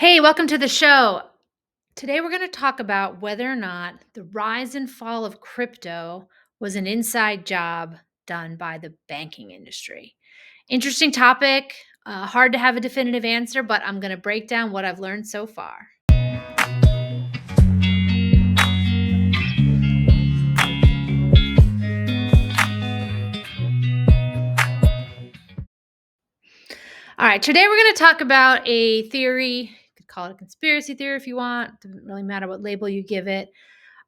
Hey, welcome to the show. Today we're going to talk about whether or not the rise and fall of crypto was an inside job done by the banking industry. Interesting topic. Hard to have a definitive answer, but I'm going to break down what I've learned so far. All right, today we're going to talk about a theory. You could call it a conspiracy theory if you want. Doesn't really matter what label you give it,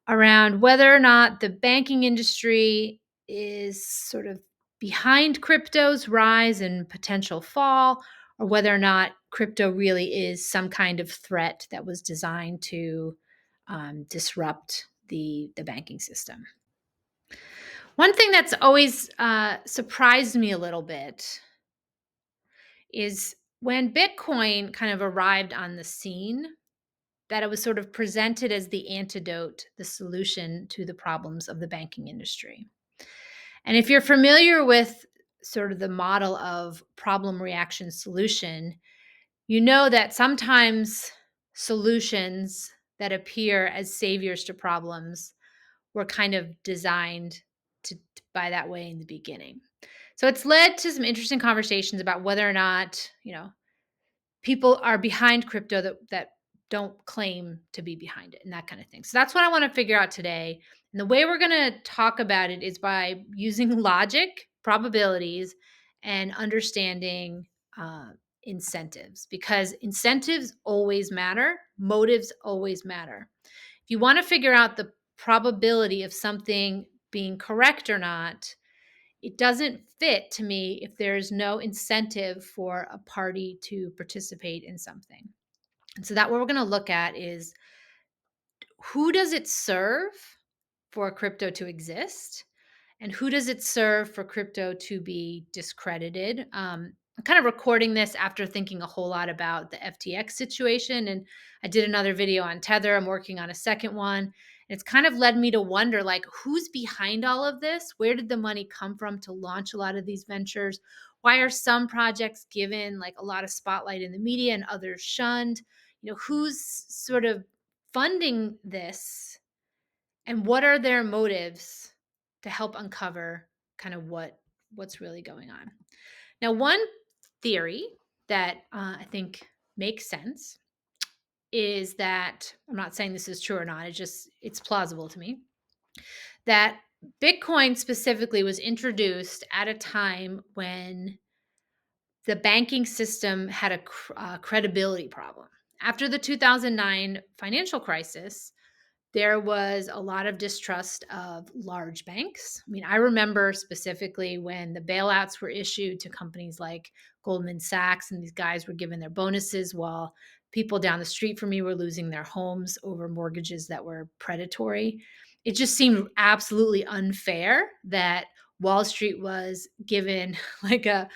around whether or not the banking industry is sort of behind crypto's rise and potential fall, or whether or not crypto really is some kind of threat that was designed to disrupt the banking system. One thing that's always surprised me a little bit is when Bitcoin kind of arrived on the scene, that it was sort of presented as the antidote, the solution to the problems of the banking industry. And if you're familiar with sort of the model of problem, reaction, solution, you know that sometimes solutions that appear as saviors to problems were kind of designed to by that way in the beginning. So it's led to some interesting conversations about whether or not, people are behind crypto that don't claim to be behind it and that kind of thing. So that's what I want to figure out today. And the way we're going to talk about it is by using logic, probabilities, and understanding uh, incentives, because incentives always matter, motives always matter. If you want to figure out the probability of something being correct or not, it doesn't fit to me if there's no incentive for a party to participate in something. And so that what we're going to look at is, who does it serve for crypto to exist? And who does it serve for crypto to be discredited? I'm kind of recording this after thinking a whole lot about the FTX situation. And I did another video on Tether. I'm working on a second one. It's kind of led me to wonder, like, who's behind all of this? Where did the money come from to launch a lot of these ventures? Why are some projects given like a lot of spotlight in the media and others shunned? Who's sort of funding this, and what are their motives to help uncover kind of what's really going on. Now, one theory that I think makes sense is that, I'm not saying this is true or not, it's plausible to me, that Bitcoin specifically was introduced at a time when the banking system had a credibility problem. After the 2009 financial crisis, there was a lot of distrust of large banks. I mean, I remember specifically when the bailouts were issued to companies like Goldman Sachs, and these guys were given their bonuses while people down the street from me were losing their homes over mortgages that were predatory. It just seemed absolutely unfair that Wall Street was given like a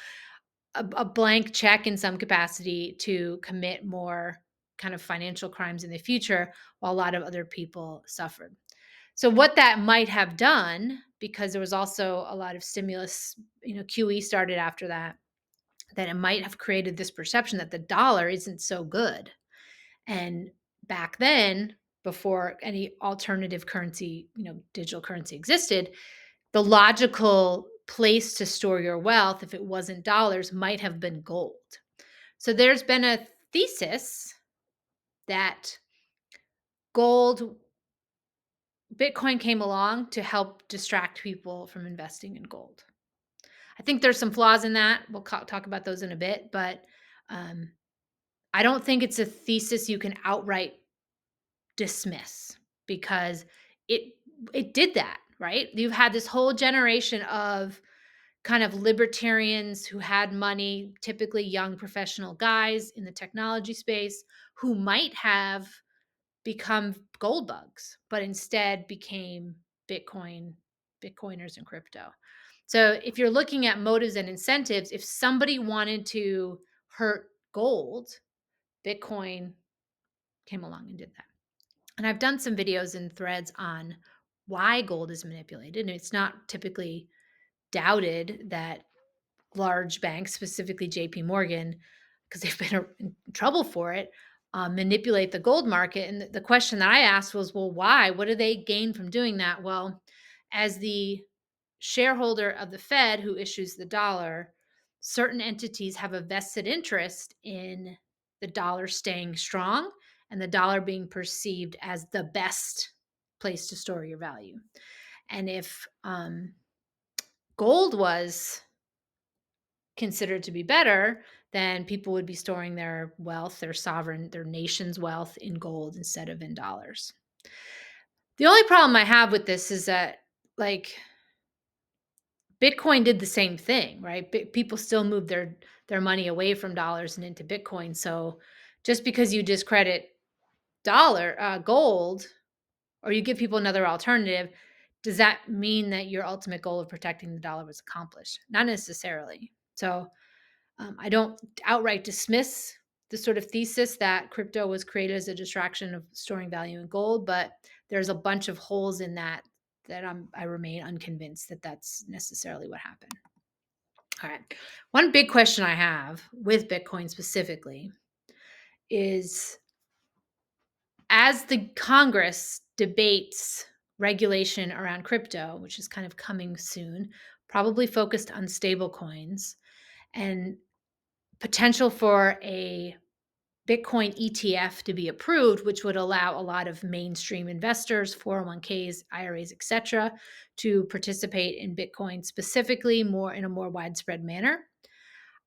blank check in some capacity to commit more kind of financial crimes in the future, while a lot of other people suffered. So what that might have done, because there was also a lot of stimulus, QE started after that, that it might have created this perception that the dollar isn't so good. And back then, before any alternative currency, digital currency existed, the logical place to store your wealth, if it wasn't dollars, might have been gold. So there's been a thesis that gold, Bitcoin came along to help distract people from investing in gold. I think there's some flaws in that. We'll talk about those in a bit, but um, I don't think it's a thesis you can outright dismiss, because it it did that, right? You've had this whole generation of kind of libertarians who had money, typically young professional guys in the technology space, who might have become gold bugs, but instead became Bitcoiners and crypto. So if you're looking at motives and incentives, if somebody wanted to hurt gold, Bitcoin came along and did that. And I've done some videos and threads on why gold is manipulated. And it's not typically doubted that large banks, specifically JP Morgan, because they've been in trouble for it, manipulate the gold market. And the question that I asked was, well, why? What do they gain from doing that? Well, as the shareholder of the Fed who issues the dollar, certain entities have a vested interest in the dollar staying strong and the dollar being perceived as the best place to store your value. And if gold was considered to be better, then people would be storing their wealth, their sovereign, their nation's wealth in gold instead of in dollars. The only problem I have with this is that, like, Bitcoin did the same thing, right? People still move their money away from dollars and into Bitcoin. So just because you discredit gold, or you give people another alternative, does that mean that your ultimate goal of protecting the dollar was accomplished? Not necessarily. So I don't outright dismiss the sort of thesis that crypto was created as a distraction of storing value in gold, but there's a bunch of holes in that I remain unconvinced that that's necessarily what happened. All right. One big question I have with Bitcoin specifically is, as the Congress debates regulation around crypto, which is kind of coming soon, probably focused on stable coins and potential for a Bitcoin ETF to be approved, which would allow a lot of mainstream investors, 401ks, IRAs, etc., to participate in Bitcoin specifically more in a more widespread manner.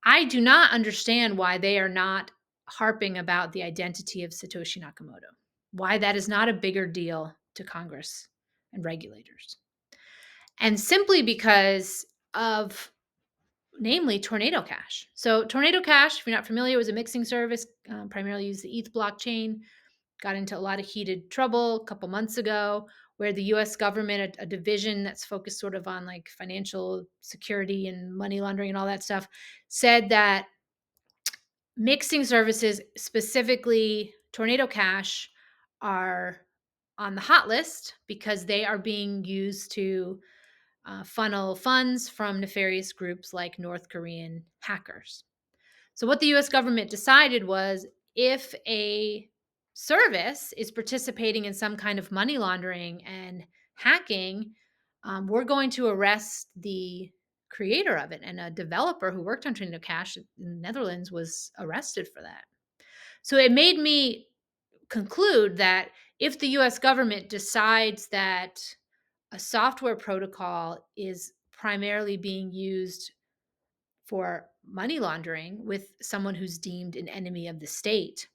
I do not understand why they are not harping about the identity of Satoshi Nakamoto, why that is not a bigger deal to Congress and regulators. And simply because of, namely, Tornado Cash. So Tornado Cash, if you're not familiar, was a mixing service, primarily used the ETH blockchain. Got into a lot of heated trouble a couple months ago, where the US government, a division that's focused sort of on like financial security and money laundering and all that stuff, said that mixing services, specifically Tornado Cash, are on the hot list because they are being used to funnel funds from nefarious groups like North Korean hackers. So, what the US government decided was, if a service is participating in some kind of money laundering and hacking, we're going to arrest the creator of it. And a developer who worked on Tornado Cash in the Netherlands was arrested for that. So, it made me conclude that if the US government decides that a software protocol is primarily being used for money laundering with someone who's deemed an enemy of the state,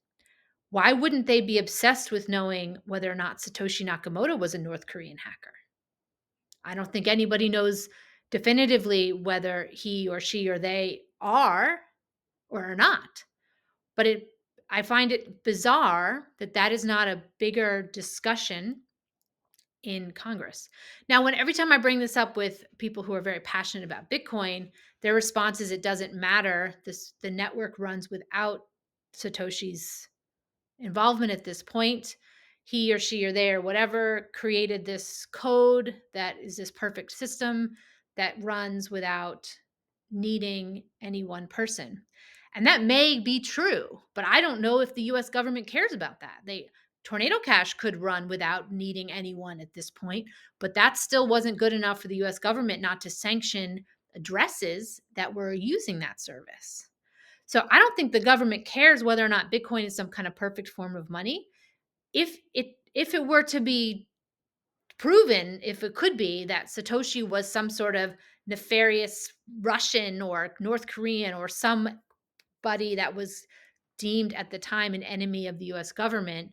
why wouldn't they be obsessed with knowing whether or not Satoshi Nakamoto was a North Korean hacker? I don't think anybody knows definitively whether he or she or they are or are not. But I find it bizarre that that is not a bigger discussion in Congress. Now, every time I bring this up with people who are very passionate about Bitcoin, their response is, it doesn't matter. The network runs without Satoshi's involvement at this point. He or she or they or whatever created this code that is this perfect system that runs without needing any one person. And that may be true, but I don't know if the US government cares about that. Tornado Cash could run without needing anyone at this point, but that still wasn't good enough for the US government not to sanction addresses that were using that service. So I don't think the government cares whether or not Bitcoin is some kind of perfect form of money. If it were to be proven, if it could be, that Satoshi was some sort of nefarious Russian or North Korean or somebody that was deemed at the time an enemy of the US government,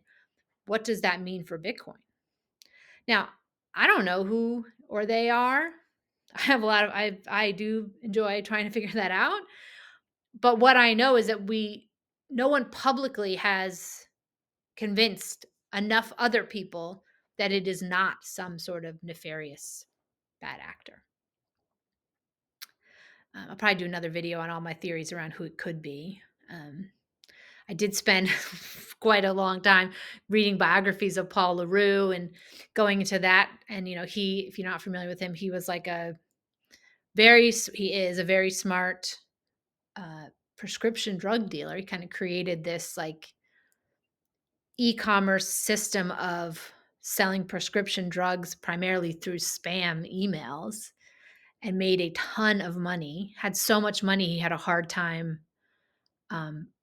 what does that mean for Bitcoin? Now, I don't know who or they are. I do enjoy trying to figure that out. But what I know is that no one publicly has convinced enough other people that it is not some sort of nefarious bad actor. I'll probably do another video on all my theories around who it could be. I did spend quite a long time reading biographies of Paul LaRue and going into that. And, if you're not familiar with him, he is a very smart prescription drug dealer. He kind of created this e-commerce system of selling prescription drugs primarily through spam emails and made a ton of money, had so much money he had a hard time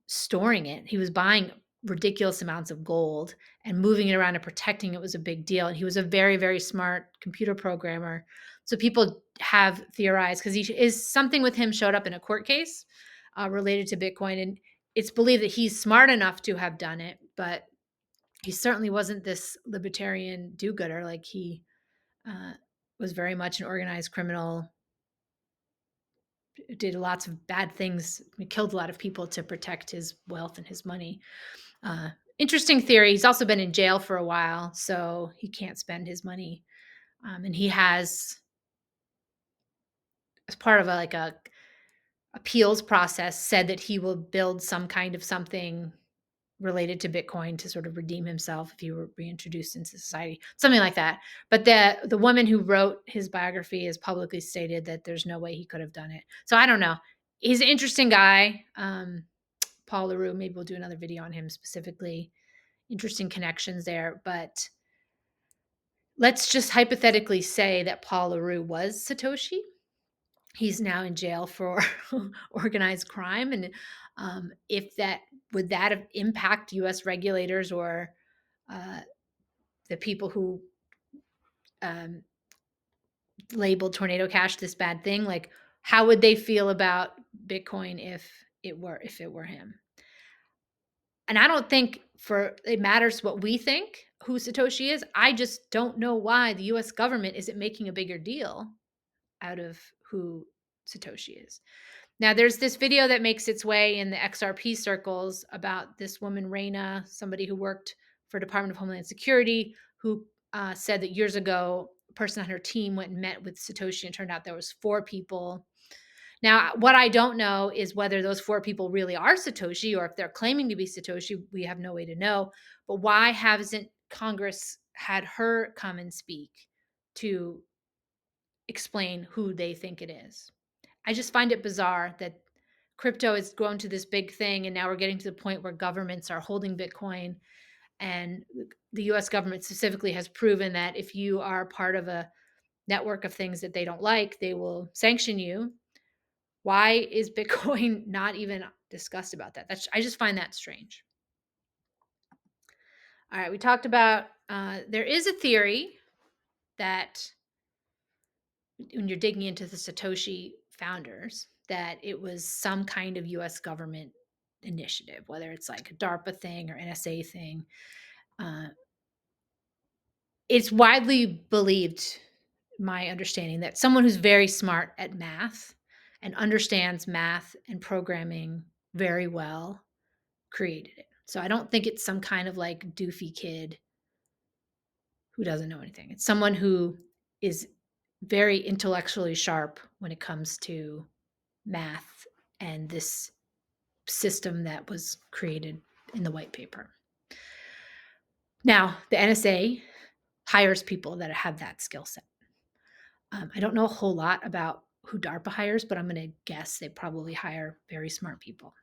storing it. He was buying ridiculous amounts of gold and moving it around and protecting it was a big deal. And he was a very, very smart computer programmer. So people have theorized because he is something with him showed up in a court case related to Bitcoin. And it's believed that he's smart enough to have done it, but he certainly wasn't this libertarian do-gooder. Like he uh, was very much an organized criminal, did lots of bad things. He killed a lot of people to protect his wealth and his money. Uh, Interesting theory. He's also been in jail for a while, so he can't spend his money. And he has, as part of a appeals process, said that he will build some kind of something related to Bitcoin to sort of redeem himself if he were reintroduced into society, something like that. But the woman who wrote his biography has publicly stated that there's no way he could have done it. So I don't know. He's an interesting guy. Paul LaRue, maybe we'll do another video on him specifically. Interesting connections there. But let's just hypothetically say that Paul LaRue was Satoshi. He's now in jail for organized crime. And if that would that have impact US regulators or uh, the people who um, labeled Tornado Cash this bad thing? Like, how would they feel about Bitcoin if it were him? And I don't think for it matters what we think who Satoshi is. I just don't know why the US government isn't making a bigger deal out of who Satoshi is. Now, there's this video that makes its way in the XRP circles about this woman, Raina, somebody who worked for Department of Homeland Security, who said that years ago, a person on her team went and met with Satoshi, and turned out there was 4 people. Now, what I don't know is whether those 4 people really are Satoshi or if they're claiming to be Satoshi. We have no way to know. But why hasn't Congress had her come and speak to explain who they think it is? I just find it bizarre that crypto has grown to this big thing, and now we're getting to the point where governments are holding Bitcoin. And the US government specifically has proven that if you are part of a network of things that they don't like, they will sanction you. Why is Bitcoin not even discussed about that? I just find that strange. All right, we talked about there is a theory that when you're digging into the Satoshi founders, that it was some kind of US government initiative, whether it's like a DARPA thing or NSA thing. Uh, it's widely believed, my understanding, that someone who's very smart at math and understands math and programming very well created it. So I don't think it's some kind of like doofy kid who doesn't know anything. It's someone who is very intellectually sharp when it comes to math and this system that was created in the white paper. Now, the NSA hires people that have that skill set. I don't know a whole lot about who DARPA hires, but I'm going to guess they probably hire very smart people.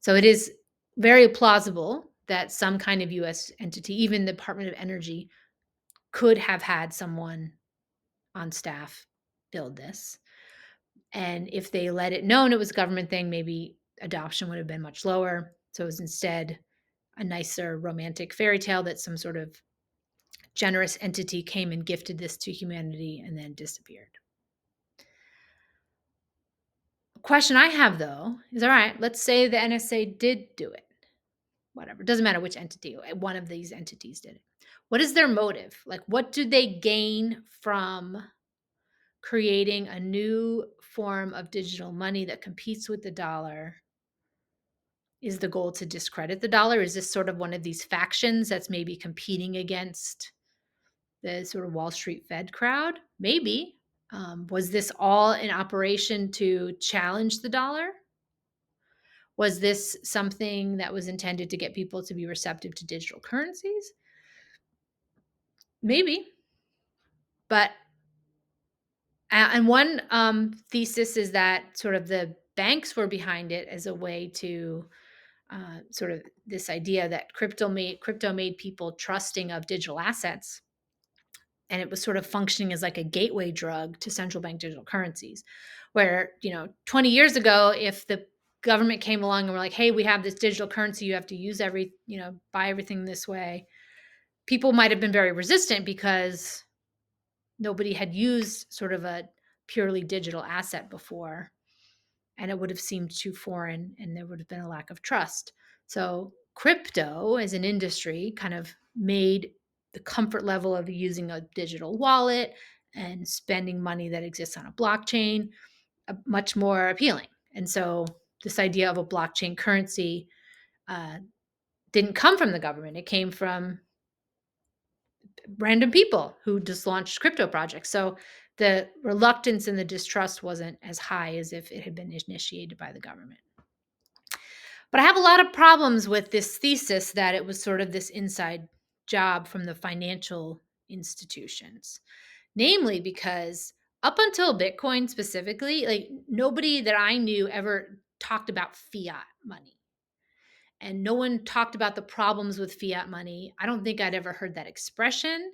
So it is very plausible that some kind of US entity, even the Department of Energy, could have had someone on staff build this. And if they let it known it was a government thing, maybe adoption would have been much lower. So it was instead a nicer romantic fairy tale that some sort of generous entity came and gifted this to humanity and then disappeared. The question I have, though, is all right, let's say the NSA did do it. Whatever. It doesn't matter which entity, one of these entities did it. What is their motive? Like, what do they gain from creating a new form of digital money that competes with the dollar? Is the goal to discredit the dollar? Is this sort of one of these factions that's maybe competing against the sort of Wall Street Fed crowd? Maybe. Was this all an operation to challenge the dollar? Was this something that was intended to get people to be receptive to digital currencies? Maybe. But and one thesis is that sort of the banks were behind it as a way to sort of this idea that crypto made people trusting of digital assets, and it was sort of functioning as like a gateway drug to central bank digital currencies. Where 20 years ago, if the government came along and were like, "Hey, we have this digital currency, you have to use buy everything this way," people might have been very resistant because nobody had used sort of a purely digital asset before, and it would have seemed too foreign and there would have been a lack of trust. So, crypto as an industry kind of made the comfort level of using a digital wallet and spending money that exists on a blockchain much more appealing. And so, this idea of a blockchain currency uh, didn't come from the government, it came from random people who just launched crypto projects. So the reluctance and the distrust wasn't as high as if it had been initiated by the government. But I have a lot of problems with this thesis that it was sort of this inside job from the financial institutions. Namely, because up until Bitcoin specifically, like nobody that I knew ever talked about fiat money. And no one talked about the problems with fiat money. I don't think I'd ever heard that expression.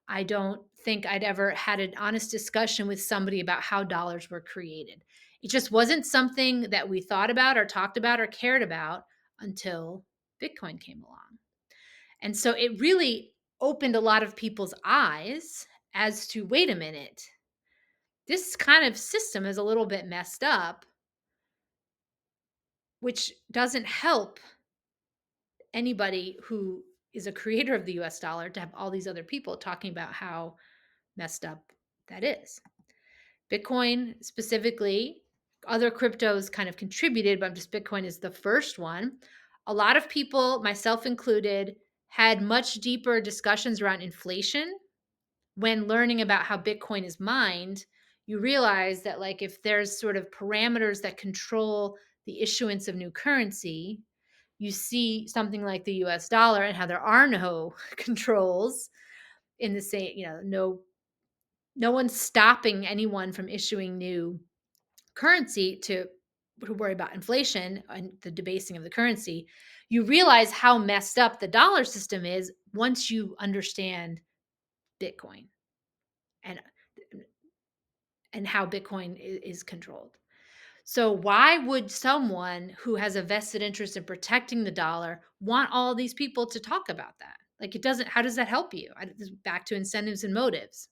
I don't think I'd ever had an honest discussion with somebody about how dollars were created. It just wasn't something that we thought about or talked about or cared about until Bitcoin came along. And so it really opened a lot of people's eyes as to wait a minute, this kind of system is a little bit messed up, which doesn't help anybody who is a creator of the US dollar to have all these other people talking about how messed up that is. Bitcoin specifically, other cryptos kind of contributed, but just Bitcoin is the first one. A lot of people, myself included, had much deeper discussions around inflation when learning about how Bitcoin is mined. You realize that, like, if there's sort of parameters that control the issuance of new currency, you see something like the US dollar and how there are no controls in the same, no one's stopping anyone from issuing new currency to worry about inflation and the debasing of the currency. You realize how messed up the dollar system is once you understand Bitcoin and how Bitcoin is controlled. So why would someone who has a vested interest in protecting the dollar want all these people to talk about that? Like, it doesn't. How does that help you? Back to incentives and motives.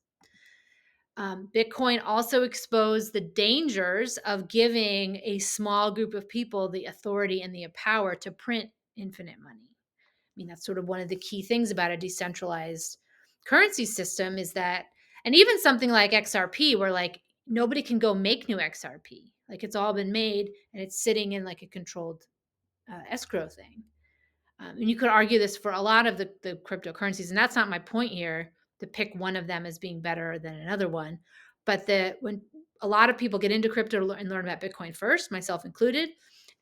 Bitcoin also exposed the dangers of giving a small group of people the authority and the power to print infinite money. I mean, that's sort of one of the key things about a decentralized currency system is that, and even something like XRP, where like nobody can go make new XRP, like it's all been made and it's sitting in like a controlled escrow thing. And you could argue this for a lot of the cryptocurrencies, and that's not my point here to pick one of them as being better than another one. But when a lot of people get into crypto and learn about Bitcoin first, myself included,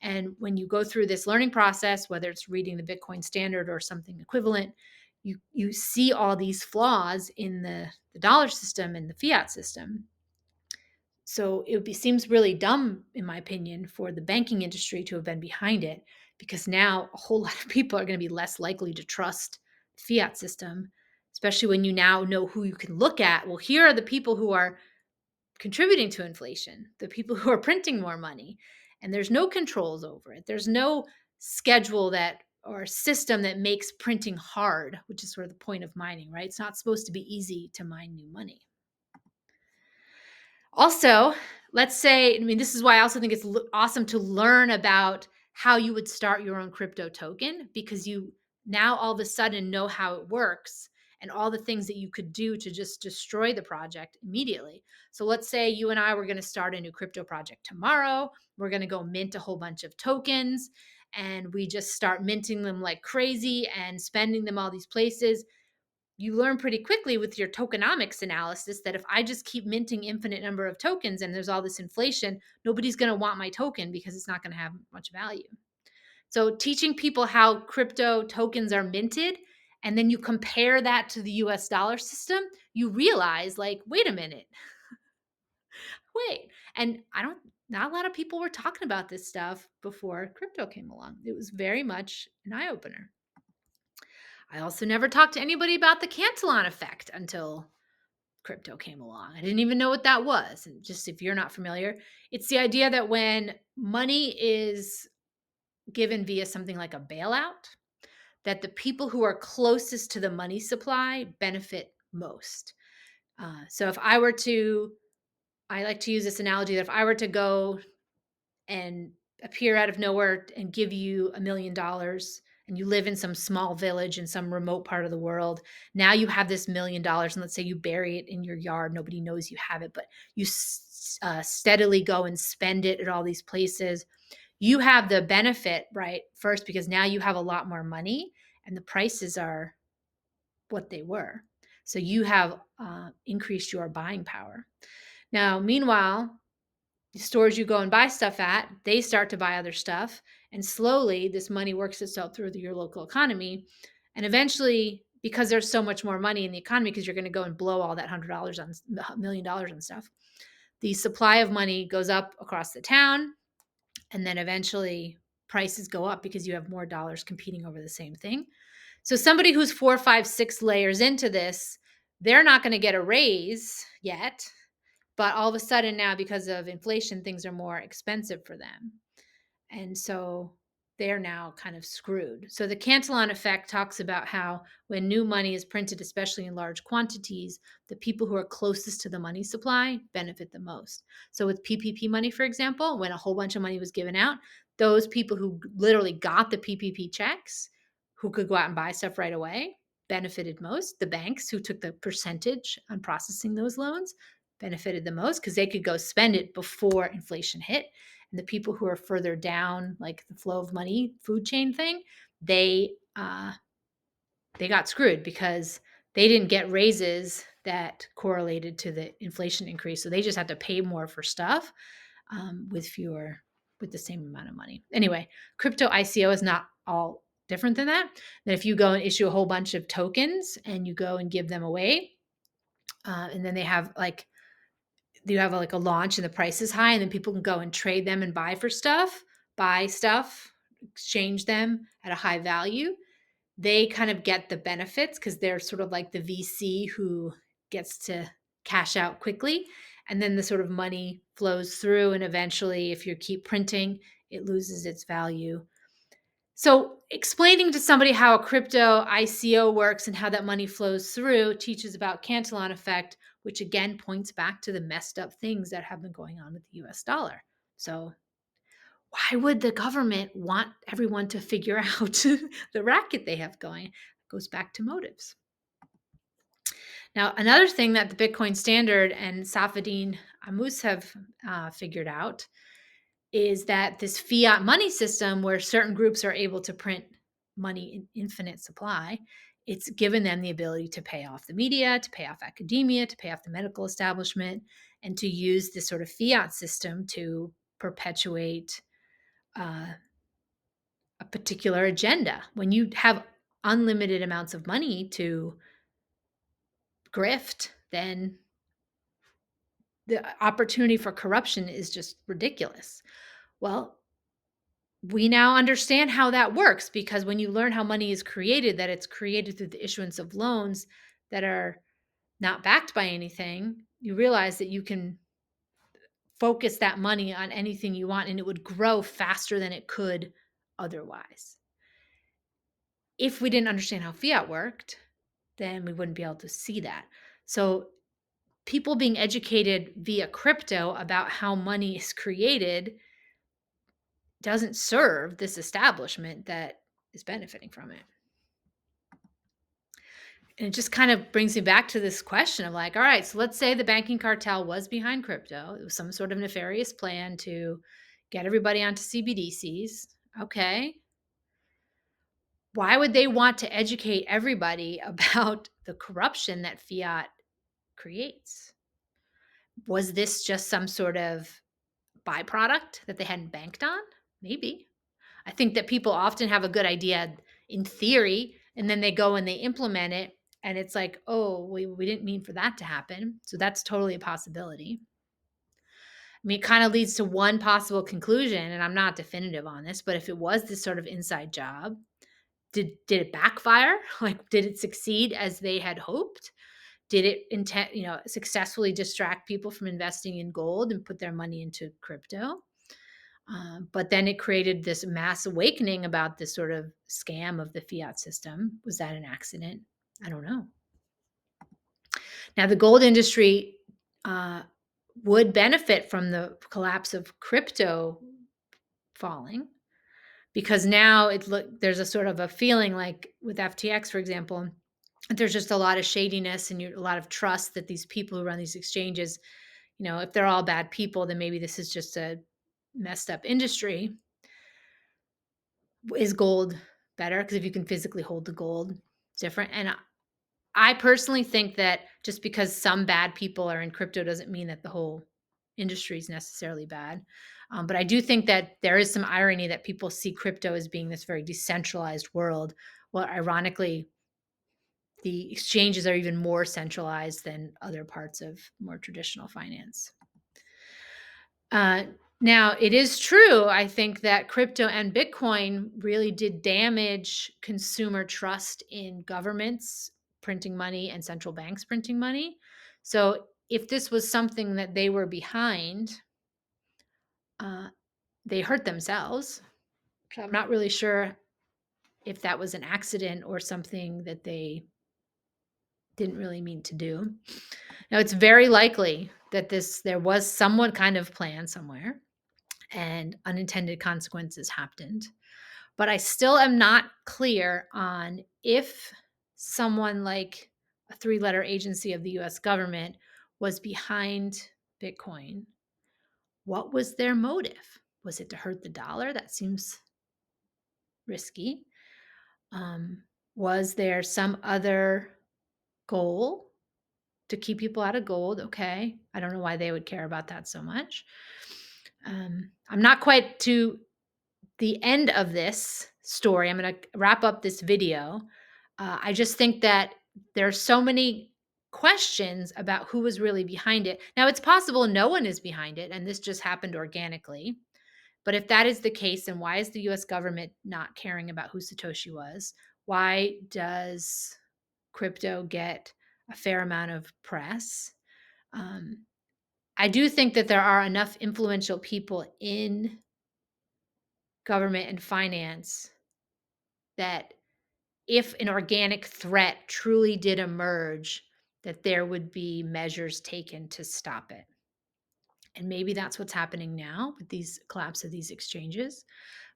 and when you go through this learning process, whether it's reading the Bitcoin Standard or something equivalent, you see all these flaws in the dollar system and the fiat system. So seems really dumb, in my opinion, for the banking industry to have been behind it, because now a whole lot of people are going to be less likely to trust the fiat system, especially when you now know who you can look at. Well, here are the people who are contributing to inflation, the people who are printing more money, and there's no controls over it. There's no schedule that or system that makes printing hard, which is sort of the point of mining, right? It's not supposed to be easy to mine new money. Also, let's say, I mean, this is why I also think it's awesome to learn about how you would start your own crypto token, because you now all of a sudden know how it works and all the things that you could do to just destroy the project immediately. So let's say you and I were going to start a new crypto project tomorrow. We're going to go mint a whole bunch of tokens and we just start minting them like crazy and spending them all these places. You learn pretty quickly with your tokenomics analysis that if I just keep minting infinite number of tokens and there's all this inflation, nobody's going to want my token because it's not going to have much value. So teaching people how crypto tokens are minted, and then you compare that to the US dollar system, you realize, like, wait a minute, wait. And I don't not a lot of people were talking about this stuff before crypto came along. It was very much an eye opener. I also never talked to anybody about the Cantillon effect until crypto came along. I didn't even know what that was. And just if you're not familiar, it's the idea that when money is given via something like a bailout, that the people who are closest to the money supply benefit most. So if I were to, I like to use this analogy that if I were to go and appear out of nowhere and give you $1 million and you live in some small village in some remote part of the world, now you have this $1 million and let's say you bury it in your yard, nobody knows you have it, but you steadily go and spend it at all these places. You have the benefit, right? First, because now you have a lot more money and the prices are what they were. So you have increased your buying power. Now, meanwhile, the stores you go and buy stuff at, they start to buy other stuff. And slowly, this money works itself through your local economy. And eventually, because there's so much more money in the economy, because you're going to go and blow all that $100 on $1 million on stuff, the supply of money goes up across the town. And then eventually, prices go up because you have more dollars competing over the same thing. So somebody who's 4, 5, 6 layers into this, they're not going to get a raise yet. But all of a sudden now, because of inflation, things are more expensive for them. And so they're now kind of screwed. So the Cantillon effect talks about how when new money is printed, especially in large quantities, the people who are closest to the money supply benefit the most. So with PPP money, for example, when a whole bunch of money was given out, those people who literally got the PPP checks, who could go out and buy stuff right away, benefited most. The banks who took the percentage on processing those loans benefited the most because they could go spend it before inflation hit. And the people who are further down, like the flow of money food chain thing, they got screwed because they didn't get raises that correlated to the inflation increase. So they just had to pay more for stuff with the same amount of money. Anyway, crypto ICO is not all different than that. That if you go and issue a whole bunch of tokens and you go and give them away, and then they have like you have like a launch and the price is high, and then people can go and trade them and buy stuff, exchange them at a high value. They kind of get the benefits because they're sort of like the VC who gets to cash out quickly. And then the sort of money flows through. And eventually, if you keep printing, it loses its value. So explaining to somebody how a crypto ICO works and how that money flows through teaches about Cantillon effect, which again points back to the messed up things that have been going on with the US dollar. So why would the government want everyone to figure out the racket they have going? It goes back to motives. Now, another thing that the Bitcoin Standard and Safadine Amus have figured out is that this fiat money system where certain groups are able to print money in infinite supply, it's given them the ability to pay off the media, to pay off academia, to pay off the medical establishment, and to use this sort of fiat system to perpetuate a particular agenda. When you have unlimited amounts of money to grift, then the opportunity for corruption is just ridiculous. Well, we now understand how that works because when you learn how money is created, that it's created through the issuance of loans that are not backed by anything, you realize that you can focus that money on anything you want and it would grow faster than it could otherwise. If we didn't understand how fiat worked, then we wouldn't be able to see that. So people being educated via crypto about how money is created doesn't serve this establishment that is benefiting from it. And it just kind of brings me back to this question of like, all right, so let's say the banking cartel was behind crypto. It was some sort of nefarious plan to get everybody onto CBDCs. Okay. Why would they want to educate everybody about the corruption that fiat creates? Was this just some sort of byproduct that they hadn't banked on? Maybe. I think that people often have a good idea in theory, and then they go and they implement it, and it's like, oh, we didn't mean for that to happen. So that's totally a possibility. mean, it kind of leads to one possible conclusion, and I'm not definitive on this, but if it was this sort of inside job, did it backfire? Like, did it succeed as they had hoped? Did it successfully distract people from investing in gold and put their money into crypto? But then it created this mass awakening about this sort of scam of the fiat system. Was that an accident? I don't know. Now, the gold industry uh, would benefit from the collapse of crypto falling, because now there's a sort of a feeling like with FTX, for example, there's just a lot of shadiness and a lot of trust that these people who run these exchanges, if they're all bad people, then maybe this is just a messed up industry. Is gold better? Because if you can physically hold the gold, it's different. And I personally think that just because some bad people are in crypto doesn't mean that the whole industry is necessarily bad. But I do think that there is some irony that people see crypto as being this very decentralized world. Well, ironically, the exchanges are even more centralized than other parts of more traditional finance. Now, it is true, I think, that crypto and Bitcoin really did damage consumer trust in governments printing money and central banks printing money. So if this was something that they were behind, uh, they hurt themselves. So I'm not really sure if that was an accident or something that they didn't really mean to do. Now, it's very likely that there was someone kind of plan somewhere and unintended consequences happened. But I still am not clear on if someone like a three-letter agency of the US government was behind Bitcoin. What was their motive? Was it to hurt the dollar? That seems risky. Was there some other goal to keep people out of gold? Okay. I don't know why they would care about that so much. I'm not quite to the end of this story. I'm going to wrap up this video. I just think that there's so many questions about who was really behind it. Now, it's possible no one is behind it, and this just happened organically. But if that is the case, then why is the US government not caring about who Satoshi was? Why does crypto get a fair amount of press? I do think that there are enough influential people in government and finance that if an organic threat truly did emerge, that there would be measures taken to stop it. And maybe that's what's happening now with these collapse of these exchanges.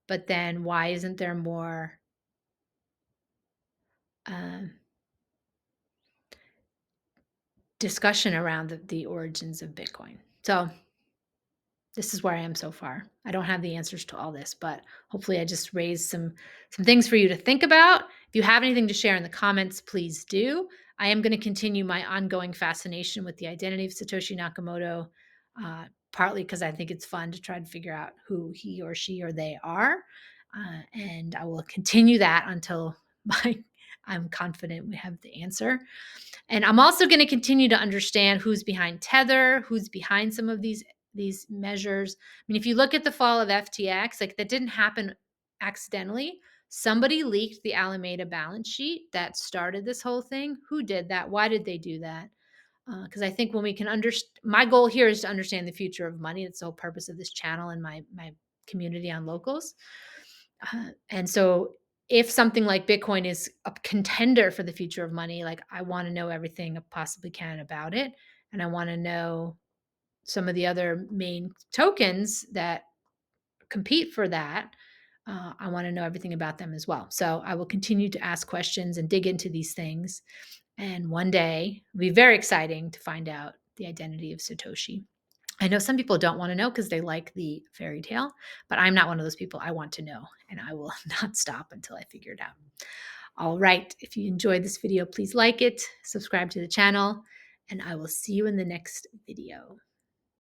But then why isn't there more discussion around the origins of Bitcoin? So this is where I am so far. I don't have the answers to all this, but hopefully I just raised some things for you to think about. If you have anything to share in the comments, please do. I am going to continue my ongoing fascination with the identity of Satoshi Nakamoto, partly because I think it's fun to try to figure out who he or she or they are. And I will continue that until I'm confident we have the answer. And I'm also going to continue to understand who's behind Tether, who's behind some of these measures. I mean, if you look at the fall of FTX, like that didn't happen accidentally. Somebody leaked the Alameda balance sheet that started this whole thing. Who did that? Why did they do that? Because I think when we can understand, my goal here is to understand the future of money. That's the whole purpose of this channel and my community on locals. And so if something like Bitcoin is a contender for the future of money, like I want to know everything I possibly can about it. And I want to know some of the other main tokens that compete for that. I want to know everything about them as well. So I will continue to ask questions and dig into these things. And one day it'll be very exciting to find out the identity of Satoshi. I know some people don't want to know because they like the fairy tale, but I'm not one of those people. I want to know, and I will not stop until I figure it out. All right. If you enjoyed this video, please like it, subscribe to the channel, and I will see you in the next video.